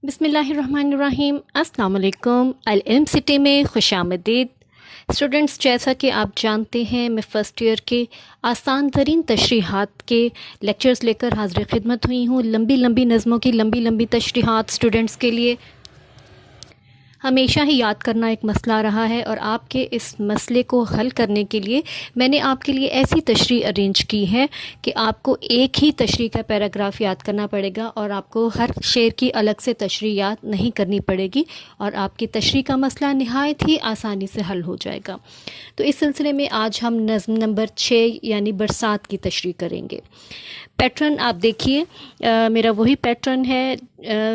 بسم اللہ الرحمن الرحیم۔ السلام علیکم۔ العلم سٹی میں خوش آمدید اسٹوڈنٹس۔ جیسا کہ آپ جانتے ہیں میں فرسٹ ایئر کے آسان ترین تشریحات کے لیکچرز لے کر حاضر خدمت ہوئی ہوں۔ لمبی نظموں کی لمبی تشریحات اسٹوڈنٹس کے لیے ہمیشہ ہی یاد کرنا ایک مسئلہ رہا ہے، اور آپ کے اس مسئلے کو حل کرنے کے لیے میں نے آپ کے لیے ایسی تشریح ارینج کی ہے کہ آپ کو ایک ہی تشریح کا پیراگراف یاد کرنا پڑے گا اور آپ کو ہر شعر کی الگ سے تشریح یاد نہیں کرنی پڑے گی، اور آپ کی تشریح کا مسئلہ نہایت ہی آسانی سے حل ہو جائے گا۔ تو اس سلسلے میں آج ہم نظم نمبر 6 یعنی برسات کی تشریح کریں گے۔ پیٹرن آپ دیکھیے، میرا وہی پیٹرن ہے۔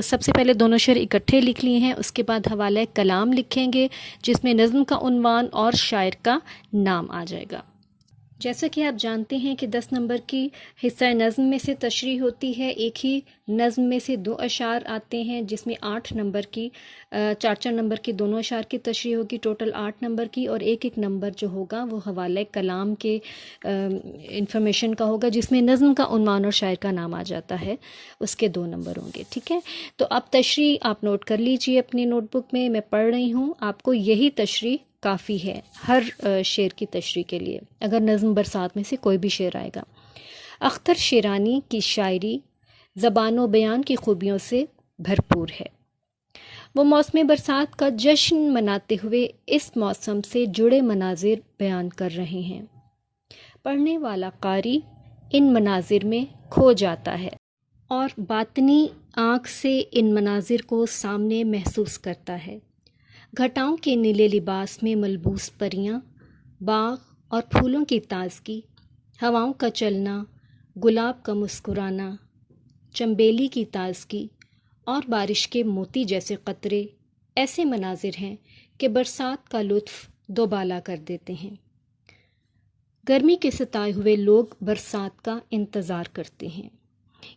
سب سے پہلے دونوں شعر اکٹھے لکھ لیے ہیں، اس کے بعد حوالہ کلام لکھیں گے جس میں نظم کا عنوان اور شاعر کا نام آ جائے گا۔ جیسا کہ آپ جانتے ہیں کہ 10 نمبر کی حصہ نظم میں سے تشریح ہوتی ہے، ایک ہی نظم میں سے 2 اشعار آتے ہیں جس میں 8 نمبر کی 4 نمبر کی دونوں اشعار کی تشریح ہوگی، ٹوٹل 8 نمبر کی، اور ایک نمبر جو ہوگا وہ حوالہ کلام کے انفارمیشن کا ہوگا جس میں نظم کا عنوان اور شاعر کا نام آ جاتا ہے، اس کے 2 نمبر ہوں گے۔ ٹھیک ہے، تو اب تشریح آپ نوٹ کر لیجئے اپنی نوٹ بک میں، میں پڑھ رہی ہوں، آپ کو یہی تشریح کافی ہے ہر شعر کی تشریح کے لیے اگر نظم برسات میں سے کوئی بھی شعر آئے گا۔ اختر شیرانی کی شاعری زبان و بیان کی خوبیوں سے بھرپور ہے۔ وہ موسم برسات کا جشن مناتے ہوئے اس موسم سے جڑے مناظر بیان کر رہے ہیں۔ پڑھنے والا قاری ان مناظر میں کھو جاتا ہے اور باطنی آنکھ سے ان مناظر کو سامنے محسوس کرتا ہے۔ گھٹاؤں کے نیلے لباس میں ملبوس پریاں، باغ اور پھولوں کی تازگی، ہواؤں کا چلنا، گلاب کا مسکرانا، چنبیلی کی تازگی اور بارش کے موتی جیسے قطرے ایسے مناظر ہیں کہ برسات کا لطف دوبالا کر دیتے ہیں۔ گرمی کے ستائے ہوئے لوگ برسات کا انتظار کرتے ہیں۔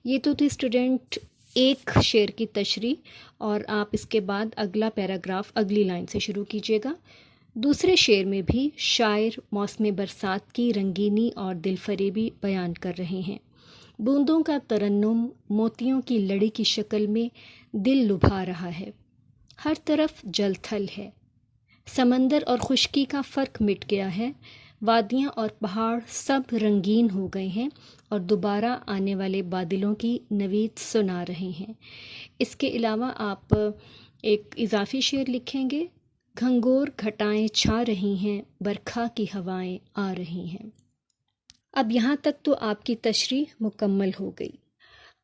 یہ تو تھی اسٹوڈنٹ ایک شعر کی تشریح، اور آپ اس کے بعد اگلا پیراگراف اگلی لائن سے شروع کیجیے گا۔ دوسرے شعر میں بھی شاعر موسم برسات کی رنگینی اور دل فریبی بیان کر رہے ہیں۔ بوندوں کا ترنم موتیوں کی لڑی کی شکل میں دل لبھا رہا ہے۔ ہر طرف جل تھل ہے، سمندر اور خشکی کا فرق مٹ گیا ہے، وادیاں اور پہاڑ سب رنگین ہو گئے ہیں اور دوبارہ آنے والے بادلوں کی نوید سنا رہے ہیں۔ اس کے علاوہ آپ ایک اضافی شعر لکھیں گے، گھنگور گھٹائیں چھا رہی ہیں، برکھا کی ہوائیں آ رہی ہیں۔ اب یہاں تک تو آپ کی تشریح مکمل ہو گئی۔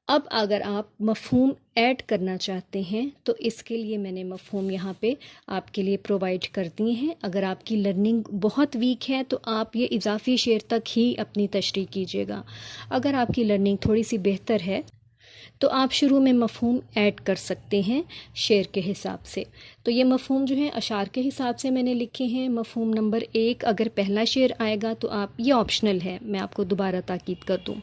اب اگر آپ مفہوم ایڈ کرنا چاہتے ہیں تو اس کے لیے میں نے مفہوم یہاں پہ آپ کے لیے پرووائڈ کر دیے ہیں۔ اگر آپ کی لرننگ بہت ویک ہے تو آپ یہ اضافی شعر تک ہی اپنی تشریح کیجیے گا۔ اگر آپ کی لرننگ تھوڑی سی بہتر ہے تو آپ شروع میں مفہوم ایڈ کر سکتے ہیں شعر کے حساب سے۔ تو یہ مفہوم جو ہے اشعار کے حساب سے میں نے لکھے ہیں۔ مفہوم نمبر 1 اگر پہلا شعر آئے گا تو آپ، یہ آپشنل ہے، میں آپ کو دوبارہ تاکید کر دوں،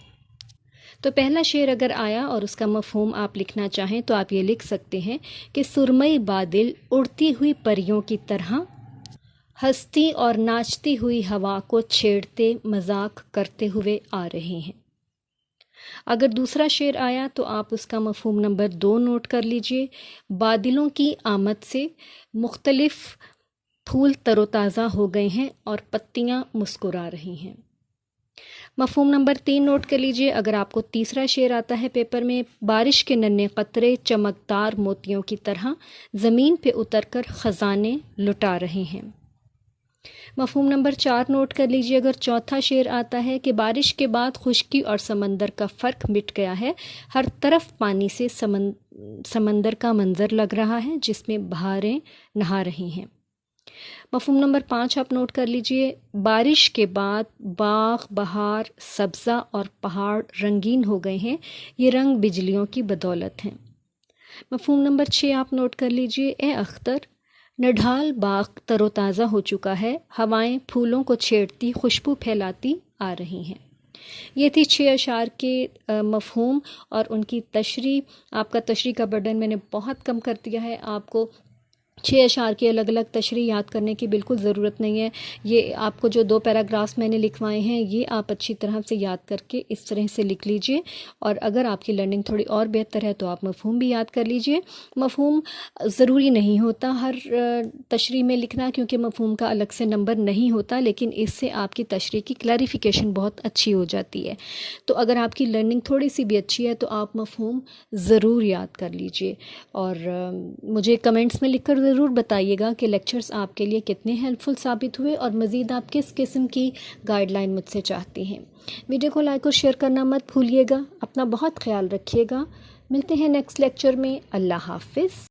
تو پہلا شعر اگر آیا اور اس کا مفہوم آپ لکھنا چاہیں تو آپ یہ لکھ سکتے ہیں کہ سرمئی بادل اڑتی ہوئی پریوں کی طرح ہنستی اور ناچتی ہوئی ہوا کو چھیڑتے مذاق کرتے ہوئے آ رہے ہیں۔ اگر دوسرا شعر آیا تو آپ اس کا مفہوم نمبر 2 نوٹ کر لیجئے، بادلوں کی آمد سے مختلف پھول تر و تازہ ہو گئے ہیں اور پتیاں مسکرا رہی ہیں۔ مفہوم نمبر 3 نوٹ کر لیجئے، اگر آپ کو تیسرا شعر آتا ہے پیپر میں، بارش کے ننھے قطرے چمکدار موتیوں کی طرح زمین پہ اتر کر خزانے لٹا رہے ہیں۔ مفہوم نمبر 4 نوٹ کر لیجئے، اگر چوتھا شعر آتا ہے کہ بارش کے بعد خشکی اور سمندر کا فرق مٹ گیا ہے، ہر طرف پانی سے سمندر کا منظر لگ رہا ہے جس میں بہاریں نہا رہی ہیں۔ مفہوم نمبر 5 آپ نوٹ کر لیجئے، بارش کے بعد باغ بہار سبزہ اور پہاڑ رنگین ہو گئے ہیں، یہ رنگ بجلیوں کی بدولت ہیں۔ مفہوم نمبر 6 آپ نوٹ کر لیجئے، اے اختر نڈھال باغ تر و تازہ ہو چکا ہے، ہوائیں پھولوں کو چھیڑتی خوشبو پھیلاتی آ رہی ہیں۔ یہ تھی 6 اشعار کے مفہوم اور ان کی تشریح۔ آپ کا تشریح کا برڈن میں نے بہت کم کر دیا ہے، آپ کو 6 اشعار کی الگ الگ تشریح یاد کرنے کی بالکل ضرورت نہیں ہے. یہ آپ کو جو 2 پیراگرافس میں نے لکھوائے ہیں یہ آپ اچھی طرح سے یاد کر کے اس طرح سے لکھ لیجئے. اور اگر آپ کی لرننگ تھوڑی اور بہتر ہے تو آپ مفہوم بھی یاد کر لیجئے. مفہوم ضروری نہیں ہوتا ہر تشریح میں لکھنا، کیونکہ مفہوم کا الگ سے نمبر نہیں ہوتا، لیکن اس سے آپ کی تشریح کی کلیریفیکیشن بہت اچھی ہو جاتی ہے. تو اگر آپ کی لرننگ تھوڑی سی بھی اچھی ہے تو آپ مفہوم ضرور یاد کر لیجئے. اور مجھے کمنٹس میں لکھ کر ضرور بتائیے گا کہ لیکچرز آپ کے لیے کتنے ہیلپ فل ثابت ہوئے، اور مزید آپ کس قسم کی گائیڈ لائن مجھ سے چاہتی ہیں. ویڈیو کو لائک اور شیئر کرنا مت بھولیے گا. اپنا بہت خیال رکھیے گا. ملتے ہیں نیکسٹ لیکچر میں. اللہ حافظ.